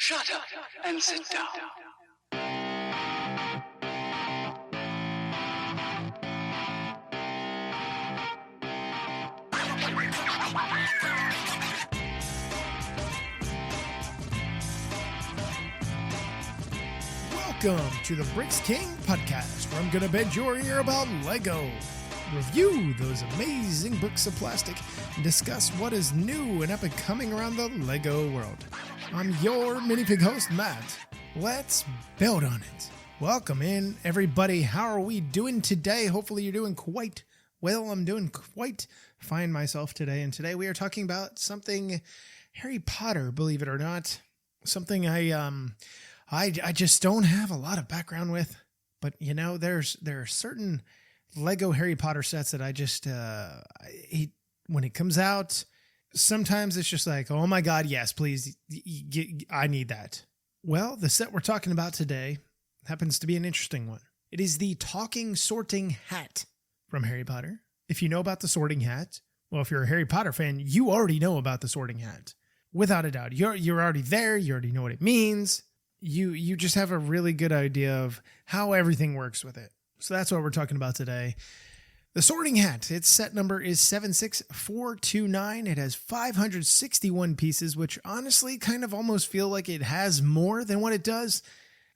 Shut up and sit down. Welcome to the Bricks King podcast, where I'm going to bend your ear about Lego, review those amazing bricks of plastic, and discuss what is new and up and coming around the Lego world. I'm your minifig host, Matt. Let's build on it. Welcome in, everybody. How are we doing today? Hopefully you're doing quite well. I'm doing quite fine myself today, and today we are talking about something Harry Potter, believe it or not. Something I just don't have a lot of background with, but you know, there are certain Lego Harry Potter sets that I just, when it comes out, sometimes it's just like, oh my God, yes, please, I need that. Well, the set we're talking about today happens to be an interesting one. It is the talking sorting hat from Harry Potter. If you know about the sorting hat, well, if you're a Harry Potter fan, you already know about the sorting hat. Without a doubt, you're already there. You already know what it means. You just have a really good idea of how everything works with it. So that's what we're talking about today. The sorting hat, its set number is 76429. It has 561 pieces, which honestly kind of almost feel like it has more than what it does.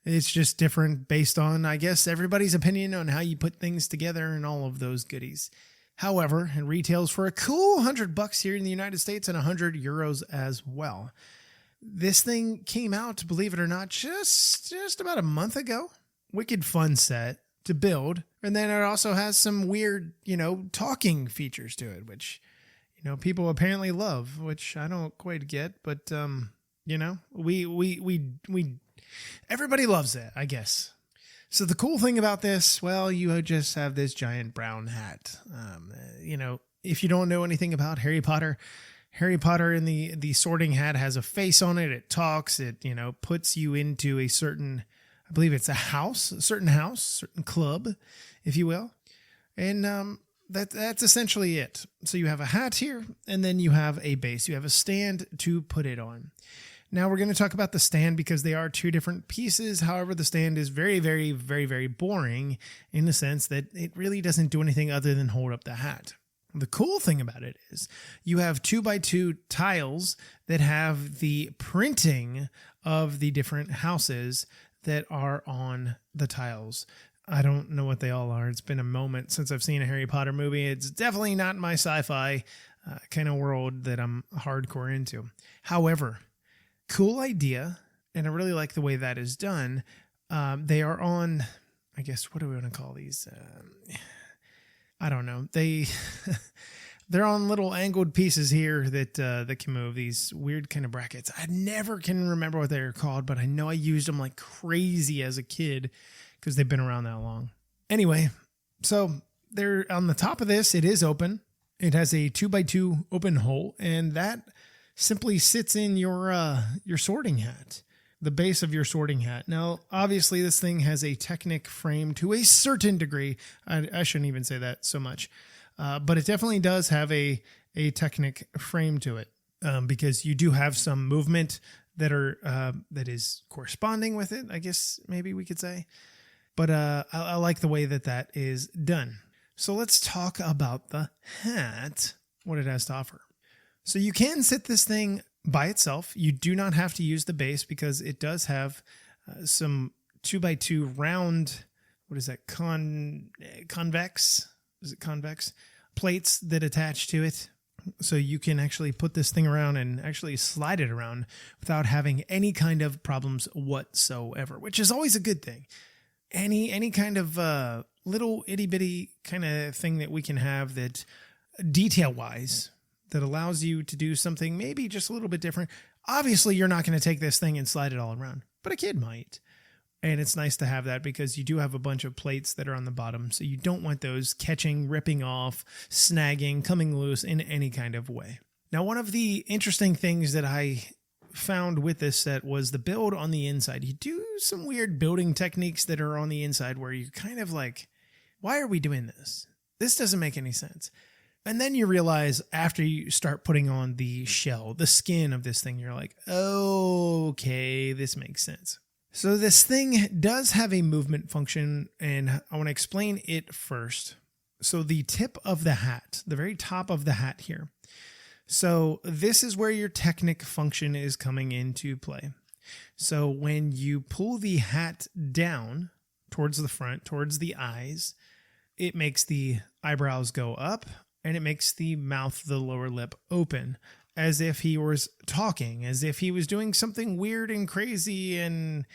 It's just different based on, I guess, everybody's opinion on how you put things together and all of those goodies. However, it retails for a cool $100 here in the United States and €100 as well. This thing came out, believe it or not, just about a month ago. Wicked fun set to build. And then it also has some weird, talking features to it, which, people apparently love, which I don't quite get, but, we everybody loves it, I guess. So the cool thing about this, well, you just have this giant brown hat. If you don't know anything about Harry Potter in the sorting hat has a face on it. It talks. It, puts you into a certain, I believe it's a certain club, if you will. And that's essentially it. So you have a hat here, and then you have a base. You have a stand to put it on. Now we're going to talk about the stand because they are two different pieces. However, the stand is very, very, very, very boring in the sense that it really doesn't do anything other than hold up the hat. The cool thing about it is you have 2x2 tiles that have the printing of the different houses that are on the tiles. I don't know what they all are. It's been a moment since I've seen a Harry Potter movie. It's definitely not my sci-fi kind of world that I'm hardcore into. However, cool idea, and I really like the way that is done. They are on, I guess, what do we want to call these? I don't know. They're on little angled pieces here that can move, these weird kind of brackets. I never can remember what they're called, but I know I used them like crazy as a kid because they've been around that long. Anyway, so they're on the top of this. It is open. It has a 2x2 open hole, and that simply sits in your sorting hat, the base of your sorting hat. Now, obviously, this thing has a Technic frame to a certain degree. I shouldn't even say that so much, but it definitely does have a Technic frame to it because you do have some movement that is corresponding with it, I guess maybe we could say. But I like the way that is done. So let's talk about the hat, what it has to offer. So you can sit this thing by itself. You do not have to use the base because it does have some 2x2 round, what is that, convex? Is it convex? Plates that attach to it. So you can actually put this thing around and actually slide it around without having any kind of problems whatsoever, which is always a good thing. Any kind of little itty bitty kind of thing that we can have that detail-wise that allows you to do something maybe just a little bit different. Obviously, you're not going to take this thing and slide it all around, but a kid might. And it's nice to have that because you do have a bunch of plates that are on the bottom, so you don't want those catching, ripping off, snagging, coming loose in any kind of way. Now, one of the interesting things that I found with this set was the build on the inside. You do some weird building techniques that are on the inside where you kind of like, why are we doing this? This doesn't make any sense. And then you realize after you start putting on the shell, the skin of this thing, you're like, oh, okay, this makes sense. So this thing does have a movement function, and I want to explain it first. So the tip of the hat, the very top of the hat here. So this is where your Technic function is coming into play. So when you pull the hat down towards the front, towards the eyes, it makes the eyebrows go up and it makes the mouth, the lower lip, open as if he was talking, as if he was doing something weird and crazy. And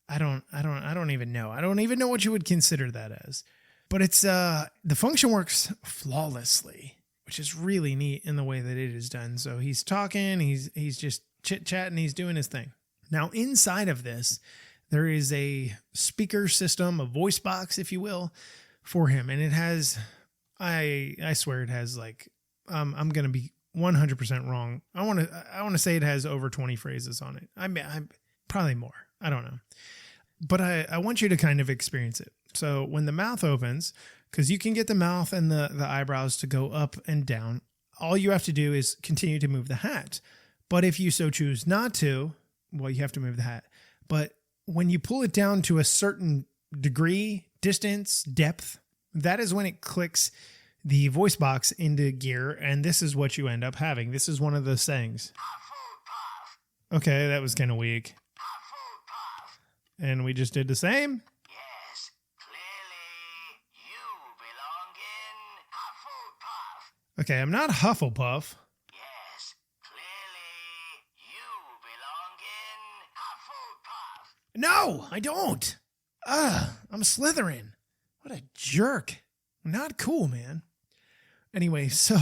I don't even know. I don't even know what you would consider that as. But it's the function works flawlessly, which is really neat in the way that it is done. So he's talking, he's just chit-chatting, he's doing his thing. Now inside of this, there is a speaker system, a voice box, if you will, for him. And it has, I swear it has like, I'm going to be 100% wrong. I want to say it has over 20 phrases on it. I'm probably more. I don't know. But I want you to kind of experience it. So when the mouth opens, because you can get the mouth and the eyebrows to go up and down, all you have to do is continue to move the hat. But if you so choose not to, well, you have to move the hat. But when you pull it down to a certain degree, distance, depth, that is when it clicks the voice box into gear. And this is what you end up having. This is one of those sayings. Okay, that was kind of weak. And we just did the same. Yes, clearly you belong in Hufflepuff. Okay, I'm not Hufflepuff. Yes, clearly you belong in Hufflepuff. No, I don't. I'm Slytherin. What a jerk. Not cool, man. Anyway, so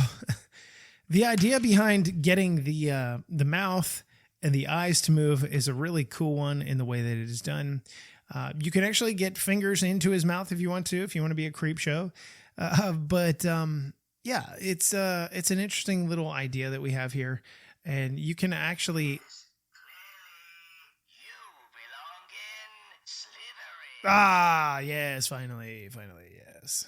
the idea behind getting the mouth and the eyes to move is a really cool one in the way that it is done. You can actually get fingers into his mouth if you want to be a creep show. But yeah, it's an interesting little idea that we have here. And you can actually... Ah, yes, finally, yes.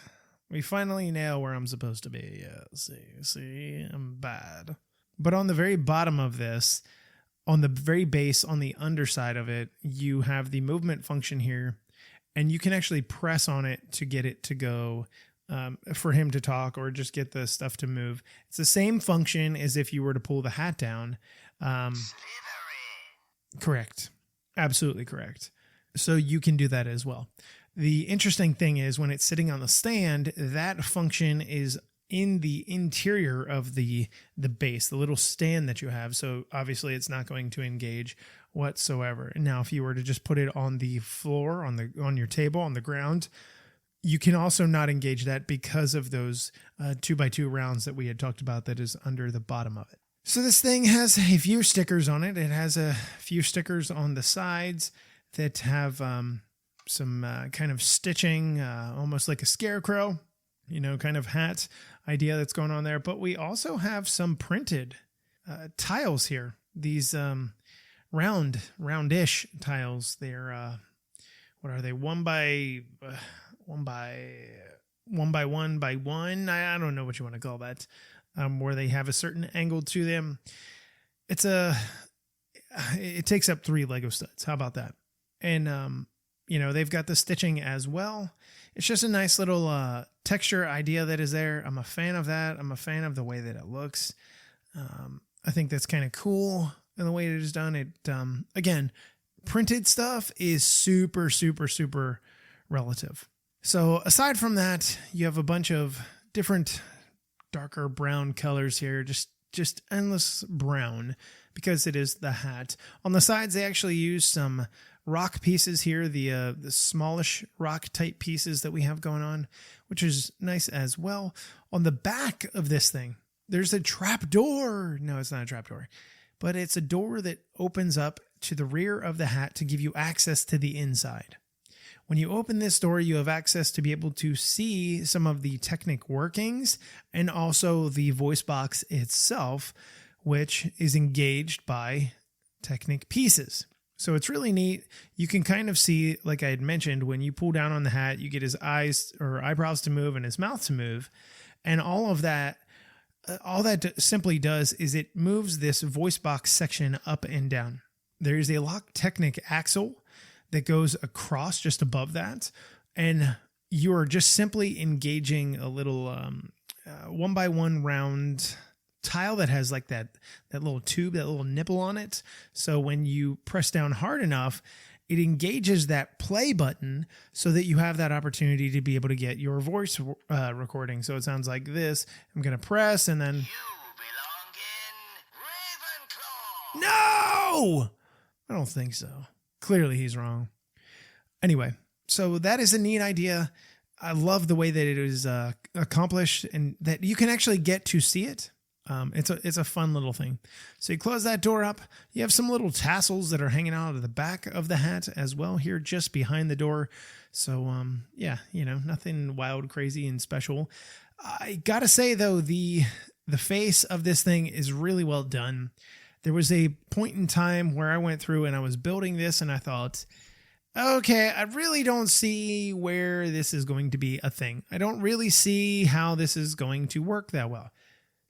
We finally nail where I'm supposed to be. Yeah, see, I'm bad. But on the very bottom of this, on the very base, on the underside of it, you have the movement function here, and you can actually press on it to get it to go, for him to talk or just get the stuff to move. It's the same function as if you were to pull the hat down. Correct. Absolutely correct. So you can do that as well. The interesting thing is when it's sitting on the stand, that function is in the interior of the base, the little stand that you have. So obviously it's not going to engage whatsoever. Now, if you were to just put it on the floor, on your table, on the ground, you can also not engage that because of those 2x2 rounds that we had talked about that is under the bottom of it. So this thing has a few stickers on it. It has a few stickers on the sides that have some kind of stitching, almost like a scarecrow, kind of hat idea that's going on there. But we also have some printed tiles here. These roundish tiles. They're what are they? 1 by 1 by 1. I don't know what you want to call that. Where they have a certain angle to them. It takes up 3 Lego studs. How about that? And, they've got the stitching as well. It's just a nice little texture idea that is there. I'm a fan of that. I'm a fan of the way that it looks. I think that's kind of cool in the way it is done. It, again, printed stuff is super, super, super relative. So aside from that, you have a bunch of different darker brown colors here, just endless brown because it is the hat. On the sides, they actually use some rock pieces here, the smallish rock type pieces that we have going on, which is nice as well. On the back of this thing, there's a trap door. No, it's not a trap door, but it's a door that opens up to the rear of the hat to give you access to the inside. When you open this door, you have access to be able to see some of the Technic workings and also the voice box itself, which is engaged by Technic pieces. So it's really neat. You can kind of see, like I had mentioned, when you pull down on the hat, you get his eyes or eyebrows to move and his mouth to move. And all of that all that simply does is it moves this voice box section up and down. There's a lock Technic axle that goes across just above that, and you're just simply engaging a little 1x1 round tile that has like that little tube, that little nipple on it. So when you press down hard enough, it engages that play button so that you have that opportunity to be able to get your voice recording. So it sounds like this. I'm going to press and then... You belong in Ravenclaw. No! I don't think so. Clearly he's wrong. Anyway, so that is a neat idea. I love the way that it is accomplished and that you can actually get to see it. It's a fun little thing. So you close that door up. You have some little tassels that are hanging out of the back of the hat as well here, just behind the door. So yeah, nothing wild, crazy, and special. I gotta say though, the face of this thing is really well done. There was a point in time where I went through and I was building this and I thought, okay, I really don't see where this is going to be a thing. I don't really see how this is going to work that well.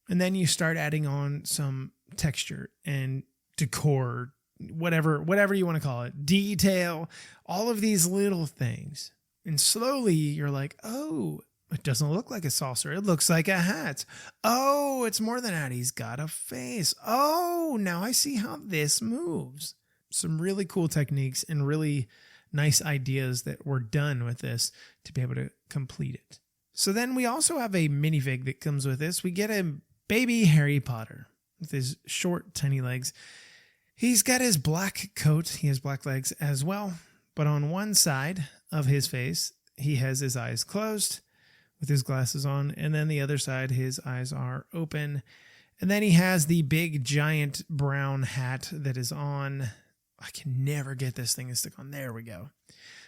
And then you start adding on some texture and decor, whatever you want to call it, detail, all of these little things. And slowly you're like, oh, it doesn't look like a saucer. It looks like a hat. Oh, it's more than that. He's got a face. Oh, now I see how this moves. Some really cool techniques and really nice ideas that were done with this to be able to complete it. So then we also have a minifig that comes with this. We get a baby Harry Potter with his short, tiny legs. He's got his black coat. He has black legs as well. But on one side of his face, he has his eyes closed with his glasses on. And then the other side, his eyes are open. And then he has the big, giant brown hat that is on. I can never get this thing to stick on. There we go.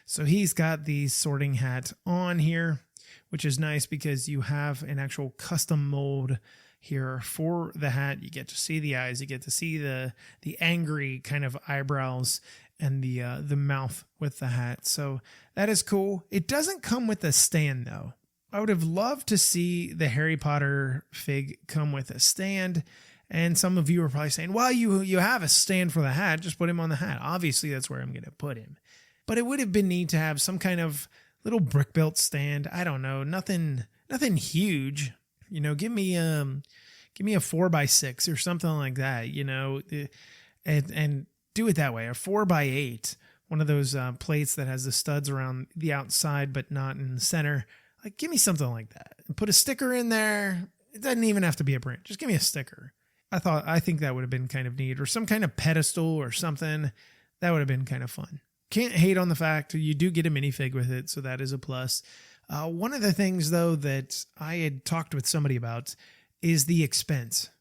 So he's got the sorting hat on here, which is nice because you have an actual custom mold here for the hat. You get to see the eyes, you get to see the angry kind of eyebrows and the mouth with the hat. So that is cool. It doesn't come with a stand though. I would have loved to see the Harry Potter fig come with a stand. And some of you are probably saying, well, you have a stand for the hat, just put him on the hat. Obviously that's where I'm going to put him. But it would have been neat to have some kind of little brick built stand. I don't know, nothing huge. Give me a 4x6 or something like that, and do it that way. A 4x8, one of those plates that has the studs around the outside, but not in the center. Like, give me something like that and put a sticker in there. It doesn't even have to be a print. Just give me a sticker. I think that would have been kind of neat, or some kind of pedestal or something. That would have been kind of fun. Can't hate on the fact you do get a minifig with it. So that is a plus. One of the things, though, that I had talked with somebody about is the expense.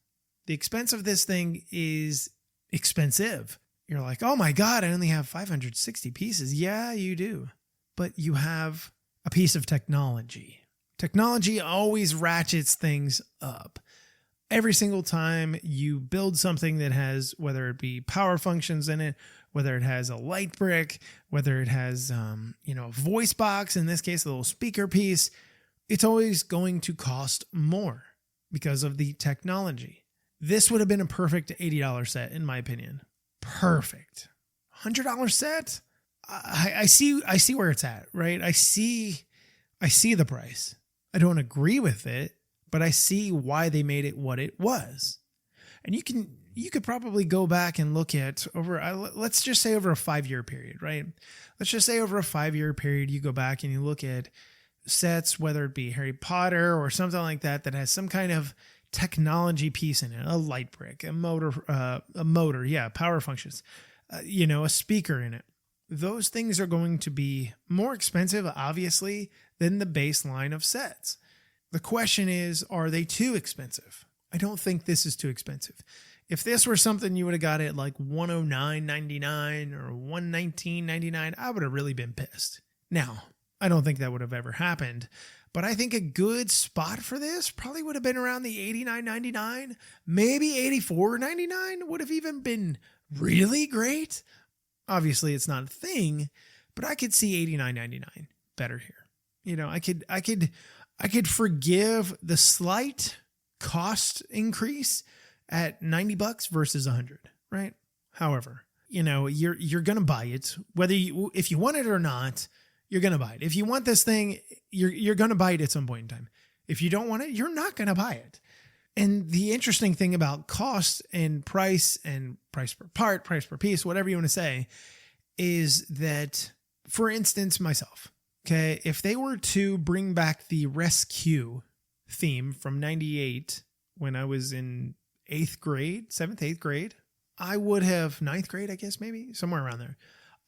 The expense of this thing is expensive. You're like, oh my God, I only have 560 pieces. Yeah, you do. But you have a piece of technology. Technology always ratchets things up. Every single time you build something that has, whether it be power functions in it, whether it has a light brick, whether it has, a voice box, in this case, a little speaker piece, it's always going to cost more because of the technology. This would have been a perfect $80 set, in my opinion. Perfect. $100 set? I see where it's at, right? I see the price. I don't agree with it, but I see why they made it what it was. And you could probably go back and look at let's just say over a 5-year period, right? Let's just say over a 5-year period, you go back and you look at sets, whether it be Harry Potter or something like that has some kind of technology piece in it, a light brick, a motor, power functions, a speaker in it. Those things are going to be more expensive, obviously, than the baseline of sets. The question is, are they too expensive? I don't think this is too expensive. If this were something you would have got at like $109.99 or $119.99, I would have really been pissed. Now, I don't think that would have ever happened, but I think a good spot for this probably would have been around the $89.99, maybe $84.99 would have even been really great. Obviously, it's not a thing, but I could see $89.99 better here. I could forgive the slight cost increase at $90 versus $100, right? However, you're going to buy it, if you want it or not, you're going to buy it. If you want this thing, you're going to buy it at some point in time. If you don't want it, you're not going to buy it. And the interesting thing about cost and price per part, price per piece, whatever you want to say, is that, for instance, myself, okay, if they were to bring back the Rescue theme from 98 when I was in 8th grade, I would have 9th grade, I guess, maybe somewhere around there.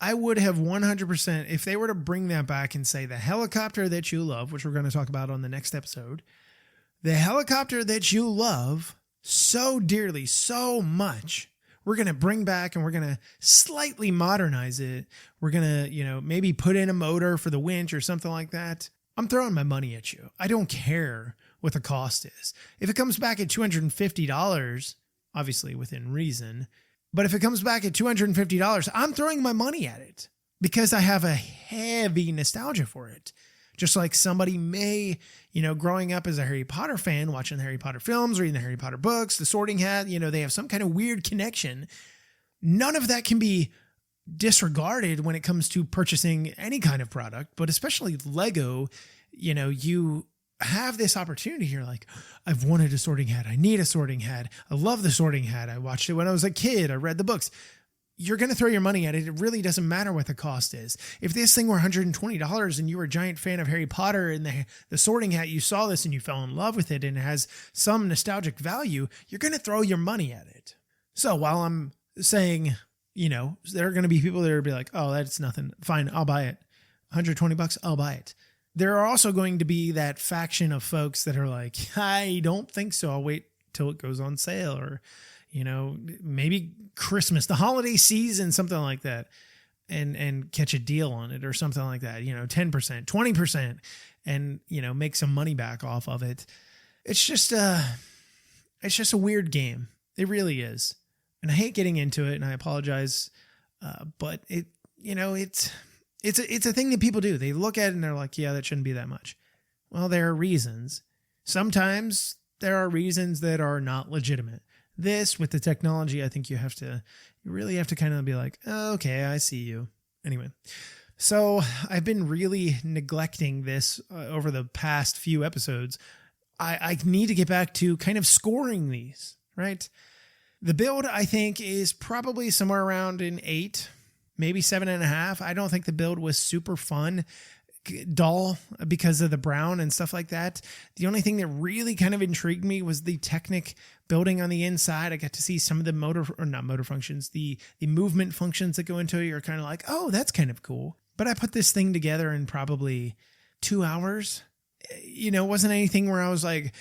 I would have 100%, if they were to bring that back and say the helicopter that you love, which we're going to talk about on the next episode, the helicopter that you love so dearly, so much, we're going to bring back and we're going to slightly modernize it. We're going to, maybe put in a motor for the winch or something like that. I'm throwing my money at you. I don't care what the cost is. If it comes back at $250, obviously within reason, but if it comes back at $250, I'm throwing my money at it because I have a heavy nostalgia for it. Just like somebody may, growing up as a Harry Potter fan, watching the Harry Potter films, reading the Harry Potter books, the Sorting Hat, they have some kind of weird connection. None of that can be disregarded when it comes to purchasing any kind of product, but especially Lego, you have this opportunity here. Like, I've wanted a Sorting Hat. I need a Sorting Hat. I love the Sorting Hat. I watched it when I was a kid. I read the books. You're going to throw your money at it. It really doesn't matter what the cost is. If this thing were $120 and you were a giant fan of Harry Potter and the Sorting Hat, you saw this and you fell in love with it and it has some nostalgic value, you're going to throw your money at it. So while I'm saying, there are going to be people that are be like, oh, that's nothing. Fine, I'll buy it. $120, I'll buy it. There are also going to be that faction of folks that are like, I don't think so. I'll wait till it goes on sale, or maybe Christmas, the holiday season, something like that, and catch a deal on it or something like that, 10%, 20%, and, make some money back off of it. It's just a weird game. It really is. And I hate getting into it, and I apologize. But it's a thing that people do. They look at it and they're like, yeah, that shouldn't be that much. Well, there are reasons. Sometimes there are reasons that are not legitimate. This, with the technology, I think you really have to kind of be like, oh, okay, I see you. Anyway, so I've been really neglecting this over the past few episodes. I need to get back to kind of scoring these, right? The build, I think, is probably somewhere around an 8, maybe 7.5. I don't think the build was super fun, dull because of the brown and stuff like that. The only thing that really kind of intrigued me was the Technic building on the inside. I got to see some of the the movement functions that go into it. You're kind of like, oh, that's kind of cool. But I put this thing together in probably 2 hours. It wasn't anything where I was like,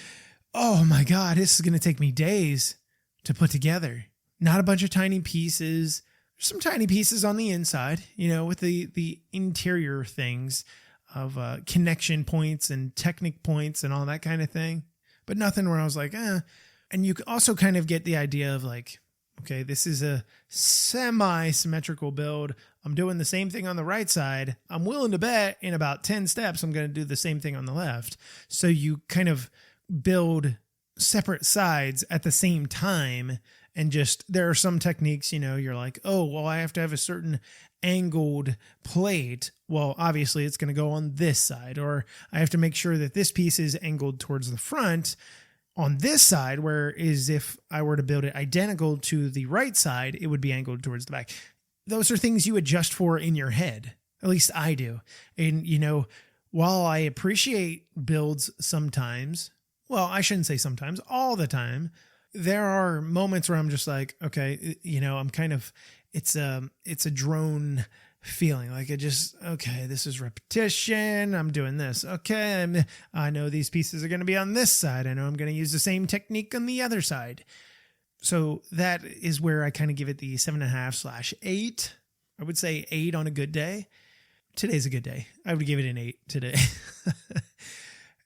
oh my God, this is going to take me days to put together. Not a bunch of tiny pieces. There's some tiny pieces on the inside, with the interior things of connection points and Technic points and all that kind of thing. But nothing where I was like, eh. And you also kind of get the idea of like, okay, this is a semi-symmetrical build. I'm doing the same thing on the right side. I'm willing to bet in about 10 steps, I'm going to do the same thing on the left. So you kind of build separate sides at the same time. And just, there are some techniques, you're like, oh, well, I have to have a certain angled plate. Well, obviously it's going to go on this side, or I have to make sure that this piece is angled towards the front on this side, whereas if I were to build it identical to the right side, it would be angled towards the back. Those are things you adjust for in your head. At least I do. And, while I appreciate builds sometimes, well, I shouldn't say sometimes, all the time, there are moments where I'm just like, okay, I'm kind of, it's a drone feeling. Like okay, this is repetition. I'm doing this. Okay. I know these pieces are going to be on this side. I know I'm going to use the same technique on the other side. So that is where I kind of give it the 7.5/8. I would say 8 on a good day. Today's a good day. I would give it an 8 today.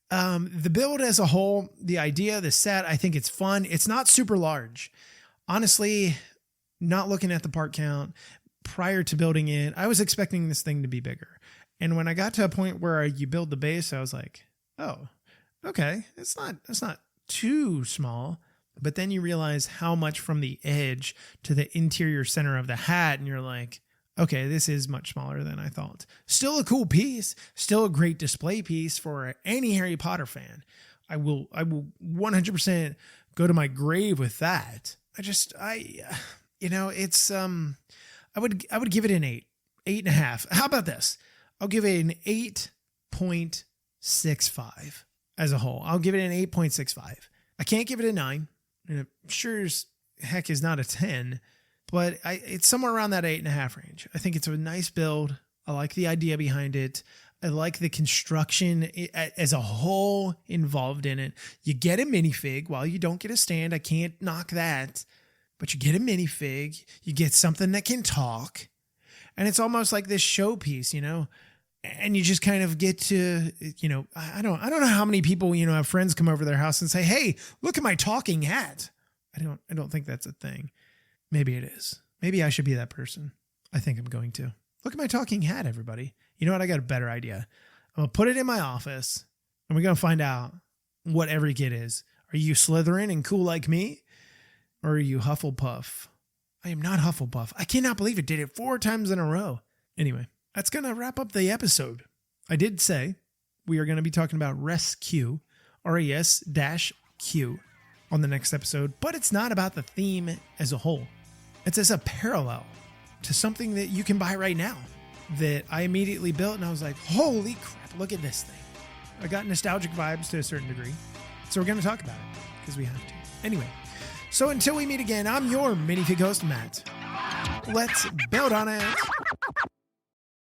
The build as a whole, the idea, the set, I think it's fun. It's not super large. Honestly, not looking at the part count prior to building it, I was expecting this thing to be bigger. And when I got to a point where you build the base, I was like, oh, okay, it's not too small, but then you realize how much from the edge to the interior center of the hat, and you're like, okay, this is much smaller than I thought. Still a cool piece, still a great display piece for any Harry Potter fan. I will 100% go to my grave with that. It's I would give it an 8.5. How about this? I'll give it an 8.65 as a whole. I'll give it an 8.65. I can't give it a 9. And it sure as heck is not a 10, but it's somewhere around that 8.5 range. I think it's a nice build. I like the idea behind it. I like the construction as a whole involved in it. You get a minifig while you don't get a stand. I can't knock that, but you get a minifig. You get something that can talk, and it's almost like this showpiece, and you just kind of get to, I don't know how many people, have friends come over to their house and say, hey, look at my talking hat. I don't think that's a thing. Maybe it is. Maybe I should be that person. I think I'm going to. Look at my talking hat, everybody. You know what? I got a better idea. I'm going to put it in my office, and we're going to find out what every kid is. Are you Slytherin and cool like me? Or are you Hufflepuff? I am not Hufflepuff. I cannot believe it. Did it 4 times in a row. Anyway, that's going to wrap up the episode. I did say we are going to be talking about Rescue, RES-Q, on the next episode, but it's not about the theme as a whole. It's as a parallel to something that you can buy right now that I immediately built, and I was like, holy crap, look at this thing. I got nostalgic vibes to a certain degree, so we're going to talk about it because we have to. Anyway, so until we meet again, I'm your minifig host, Matt. Let's build on it.